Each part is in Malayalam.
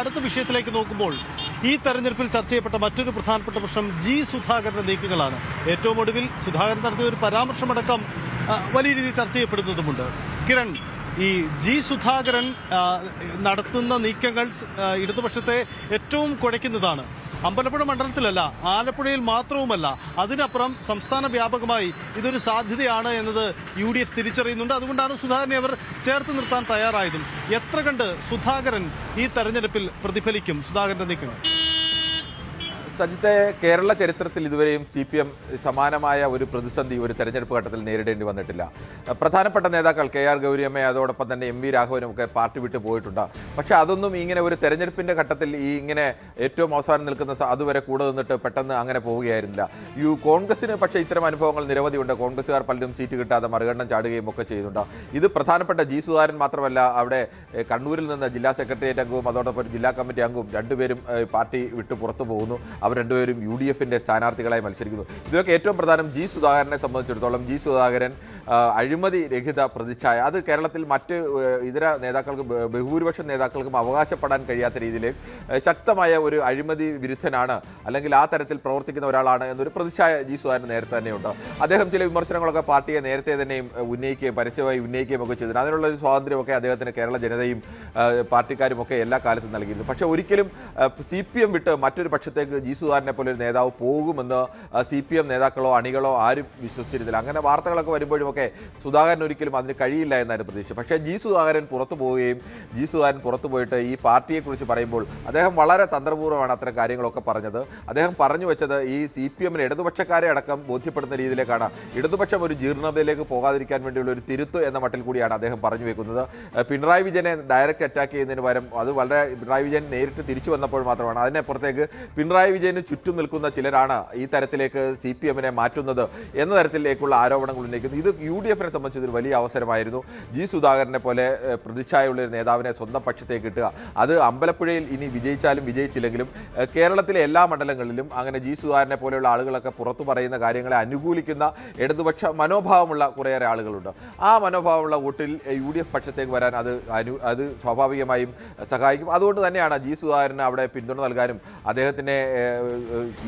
അടുത്ത വിഷയത്തിലേക്ക് നോക്കുമ്പോൾ ഈ തെരഞ്ഞെടുപ്പിൽ ചർച്ച ചെയ്യപ്പെട്ട മറ്റൊരു പ്രധാനപ്പെട്ട പ്രശ്നം ജി സുധാകരന്റെ നീക്കങ്ങളാണ്. ഏറ്റവും ഒടുവിൽ സുധാകരൻ നടത്തിയ ഒരു പരാമർശമടക്കം വലിയ രീതിയിൽ ചർച്ച ചെയ്യപ്പെടുന്നതുമുണ്ട്. കിരൺ, ഈ ജി സുധാകരൻ നടത്തുന്ന നീക്കങ്ങൾ ഇടതുപക്ഷത്തെ ഏറ്റവും കുഴയ്ക്കുന്നതാണ്. അമ്പലപ്പുഴ മണ്ഡലത്തിലല്ല, ആലപ്പുഴയിൽ മാത്രവുമല്ല, അതിനപ്പുറം സംസ്ഥാന വ്യാപകമായി ഇതൊരു സാധ്യതയാണ് എന്നത് UDF തിരിച്ചറിയുന്നുണ്ട്. അതുകൊണ്ടാണ് സുധാകരനെ അവർ ചേർത്ത് നിർത്താൻ തയ്യാറായതും. എത്ര കണ്ട് സുധാകരൻ ഈ തെരഞ്ഞെടുപ്പിൽ പ്രതിഫലിക്കും സുധാകരന്റെ നീക്കങ്ങൾ? സജിത്തെ, കേരള ചരിത്രത്തിൽ ഇതുവരെയും CPM സമാനമായ ഒരു പ്രതിസന്ധി ഒരു തെരഞ്ഞെടുപ്പ് ഘട്ടത്തിൽ നേരിടേണ്ടി വന്നിട്ടില്ല. പ്രധാനപ്പെട്ട നേതാക്കൾ KR ഗൗരിയമ്മ, അതോടൊപ്പം തന്നെ MV രാഘവനും ഒക്കെ പാർട്ടി വിട്ട് പോയിട്ടുണ്ട്. പക്ഷേ അതൊന്നും ഇങ്ങനെ ഒരു തെരഞ്ഞെടുപ്പിൻ്റെ ഘട്ടത്തിൽ ഇങ്ങനെ ഏറ്റവും അവസാനം നിൽക്കുന്ന അതുവരെ കൂടെ നിന്നിട്ട് പെട്ടെന്ന് അങ്ങനെ പോവുകയായിരുന്നില്ല. കോൺഗ്രസിന് പക്ഷേ ഇത്തരം അനുഭവങ്ങൾ നിരവധിയുണ്ട്. കോൺഗ്രസ്സുകാർ പലരും സീറ്റ് കിട്ടാതെ മറികടനം ചാടുകയും ഒക്കെ ചെയ്യുന്നുണ്ട്. ഇത് പ്രധാനപ്പെട്ട ജി സുധാകരൻ മാത്രമല്ല, അവിടെ കണ്ണൂരിൽ നിന്ന് ജില്ലാ സെക്രട്ടേറിയറ്റ് അംഗവും അതോടൊപ്പം ജില്ലാ കമ്മിറ്റി അംഗവും രണ്ടുപേരും പാർട്ടി വിട്ട് പുറത്തു പോകുന്നു. അവർ രണ്ടുപേരും UDFന്റെ സ്ഥാനാർത്ഥികളായി മത്സരിക്കുന്നു. ഇതിലൊക്കെ ഏറ്റവും പ്രധാനം ജി സുധാകരനെ സംബന്ധിച്ചിടത്തോളം ജി സുധാകരൻ അഴിമതി രഹിത പ്രതിച്ഛായ, അത് കേരളത്തിൽ മറ്റ് ഇതര നേതാക്കൾക്ക്, ബഹുഭൂരിപക്ഷം നേതാക്കൾക്കും അവകാശപ്പെടാൻ കഴിയാത്ത രീതിയിൽ ശക്തമായ ഒരു അഴിമതി വിരുദ്ധനാണ്, അല്ലെങ്കിൽ ആ തരത്തിൽ പ്രവർത്തിക്കുന്ന ഒരാളാണ് എന്നൊരു പ്രതിച്ഛായ ജി സുധാകരൻ നേരത്തെ തന്നെയുണ്ട്. അദ്ദേഹം ചില വിമർശനങ്ങളൊക്കെ പാർട്ടിയെ നേരത്തെ തന്നെയും ഉന്നയിക്കുകയും പരസ്യമായി ഉന്നയിക്കുകയും ഒക്കെ ചെയ്തിട്ടുണ്ട്. അതിനുള്ളൊരു സ്വാതന്ത്ര്യമൊക്കെ അദ്ദേഹത്തിന് കേരള ജനതയും പാർട്ടിക്കാരും ഒക്കെ എല്ലാ കാലത്തും നൽകിയിരുന്നു. പക്ഷേ ഒരിക്കലും CPM വിട്ട് മറ്റൊരു പക്ഷത്തേക്ക് ജി സുധാകരനെ പോലെ ഒരു നേതാവ് പോകുമെന്ന് CPM നേതാക്കളോ അണികളോ ആരും വിശ്വസിച്ചിരുന്നില്ല. അങ്ങനെ വാർത്തകളൊക്കെ വരുമ്പോഴുമൊക്കെ സുധാകരൻ ഒരിക്കലും അതിന് കഴിയില്ല എന്നായിരുന്നു പ്രതീക്ഷ. പക്ഷേ ജി സുധാകരൻ പുറത്തു പോവുകയും ജി സുധാകരൻ പുറത്തു പോയിട്ട് ഈ പാർട്ടിയെക്കുറിച്ച് പറയുമ്പോൾ അദ്ദേഹം വളരെ തന്ത്രപൂർവ്വമാണ് അത്തരം കാര്യങ്ങളൊക്കെ പറഞ്ഞത്. അദ്ദേഹം പറഞ്ഞു വെച്ചത് ഈ CPMന് ഇടതുപക്ഷക്കാരെ അടക്കം ബോധ്യപ്പെടുന്ന രീതിയിലേക്കാണ്, ഇടതുപക്ഷം ഒരു ജീർണതയിലേക്ക് പോകാതിരിക്കാൻ വേണ്ടിയുള്ള ഒരു തിരുത്ത് എന്ന മട്ടിൽ കൂടിയാണ് അദ്ദേഹം പറഞ്ഞു വെക്കുന്നത്. പിണറായി വിജയനെ ഡയറക്റ്റ് അറ്റാക്ക് ചെയ്യുന്നതിന് പകരം അത് വളരെ പിണറായി വിജയൻ നേരിട്ട് തിരിച്ചു വന്നപ്പോൾ മാത്രമാണ്. അതിനപ്പുറത്തേക്ക് പിണറായി വിജയന് ചുറ്റും നിൽക്കുന്ന ചിലരാണ് ഈ തരത്തിലേക്ക് CPMനെ മാറ്റുന്നത് എന്ന തരത്തിലേക്കുള്ള ആരോപണങ്ങൾ ഉന്നയിക്കുന്നു. ഇത് UDFനെ സംബന്ധിച്ച് ഒരു വലിയ അവസരമായിരുന്നു. ജി സുധാകരനെ പോലെ പ്രതിച്ഛായുള്ള ഒരു നേതാവിനെ സ്വന്തം പക്ഷത്തേക്ക് കിട്ടുക. അത് അമ്പലപ്പുഴയിൽ ഇനി വിജയിച്ചാലും വിജയിച്ചില്ലെങ്കിലും കേരളത്തിലെ എല്ലാ മണ്ഡലങ്ങളിലും അങ്ങനെ ജി സുധാകരനെ പോലെയുള്ള ആളുകളൊക്കെ പുറത്തു പറയുന്ന കാര്യങ്ങളെ അനുകൂലിക്കുന്ന ഇടതുപക്ഷ മനോഭാവമുള്ള കുറേയേറെ ആളുകളുണ്ട്. ആ മനോഭാവമുള്ള വോട്ടിൽ UDF പക്ഷത്തേക്ക് വരാൻ അത് സ്വാഭാവികമായും സഹായിക്കും. അതുകൊണ്ട് തന്നെയാണ് ജി സുധാകരന് അവിടെ പിന്തുണ നൽകാനും അദ്ദേഹത്തിനെ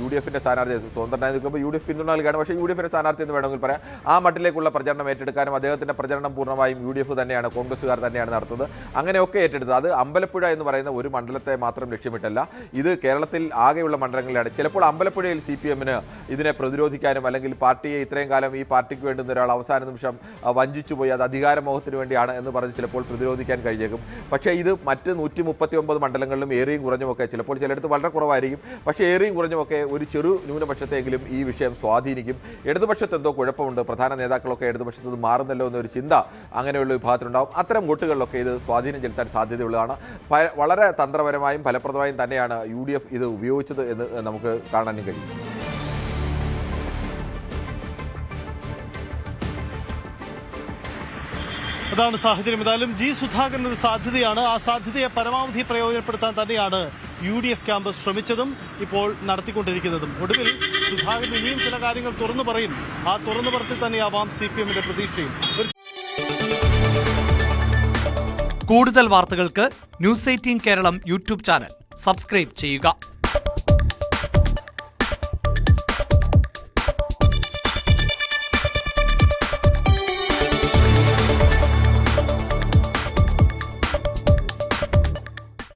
UDFന്റെ സ്ഥാനാർത്ഥി സ്വതന്ത്രനായി നിൽക്കുമ്പോൾ UDF പിന്തുണ നൽകുകയാണ്. പക്ഷേ UDFന്റെ സ്ഥാനാർത്ഥി എന്ന് വേണമെങ്കിൽ പറയാം. ആ മട്ടിലേക്കുള്ള പ്രചരണം ഏറ്റെടുക്കാനും അദ്ദേഹത്തിൻ്റെ പ്രചരണം പൂർണ്ണമായും UDF തന്നെയാണ്, കോൺഗ്രസ്സുകാർ തന്നെയാണ് നടത്തുന്നത്. അങ്ങനെയൊക്കെ ഏറ്റെടുത്തത് അത് അമ്പലപ്പുഴ എന്ന് പറയുന്ന ഒരു മണ്ഡലത്തെ മാത്രം ലക്ഷ്യമിട്ടല്ല, ഇത് കേരളത്തിൽ ആകെയുള്ള മണ്ഡലങ്ങളിലാണ്. ചിലപ്പോൾ അമ്പലപ്പുഴയിൽ CPMന് ഇതിനെ പ്രതിരോധിക്കാനും അല്ലെങ്കിൽ പാർട്ടിയെ ഇത്രയും കാലം ഈ പാർട്ടിക്ക് വേണ്ടുന്ന ഒരാൾ അവസാന നിമിഷം വഞ്ചിച്ചു പോയി അത് അധികാരമോഹത്തിന് വേണ്ടിയാണ് എന്ന് പറഞ്ഞ് ചിലപ്പോൾ പ്രതിരോധിക്കാൻ കഴിഞ്ഞേക്കും. പക്ഷേ ഇത് മറ്റ് 139 മണ്ഡലങ്ങളിലും ഏറെയും കുറഞ്ഞുമൊക്കെ, ചിലപ്പോൾ ചിലയിടത്ത് വളരെ കുറവായിരിക്കും, പക്ഷേ ഏറെയും കുറഞ്ഞുമൊക്കെ ഒരു ചെറു ന്യൂനപക്ഷത്തെങ്കിലും ഈ വിഷയം സ്വാധീനിക്കും. ഇടതുപക്ഷത്ത് എന്തോ കുഴപ്പമുണ്ട്, പ്രധാന നേതാക്കളൊക്കെ ഇടതുപക്ഷത്ത് മാറുന്നല്ലോ എന്നൊരു ചിന്ത അങ്ങനെയുള്ള വിഭാഗത്തിലുണ്ടാകും. അത്തരം വോട്ടുകളിലൊക്കെ ഇത് സ്വാധീനം ചെലുത്താൻ സാധ്യതയുള്ളതാണ്. വളരെ തന്ത്രപരമായും ഫലപ്രദമായും തന്നെയാണ് UDF ഇത് ഉപയോഗിച്ചത് എന്ന് നമുക്ക് കാണാനും കഴിയും. അതാണ് സാഹചര്യം. എന്തായാലും ജി സുധാകരൻ ഒരു സാധ്യതയാണ്. ആ സാധ്യതയെ പരമാവധി പ്രയോജനപ്പെടുത്താൻ തന്നെയാണ് UDF ക്യാമ്പ് ശ്രമിച്ചതും ഇപ്പോൾ നടത്തിക്കൊണ്ടിരിക്കുന്നതും. ഒടുവിൽ സുധാകരൻ ഇനിയും ചില കാര്യങ്ങൾ തുറന്നു പറയും. ആ തുറന്നു പറച്ചിൽ തന്നെയാവാം CPMന്റെ പ്രതീക്ഷയും. കൂടുതൽ വാർത്തകൾക്ക് News 18 Keralam YouTube channel subscribe ചെയ്യുക.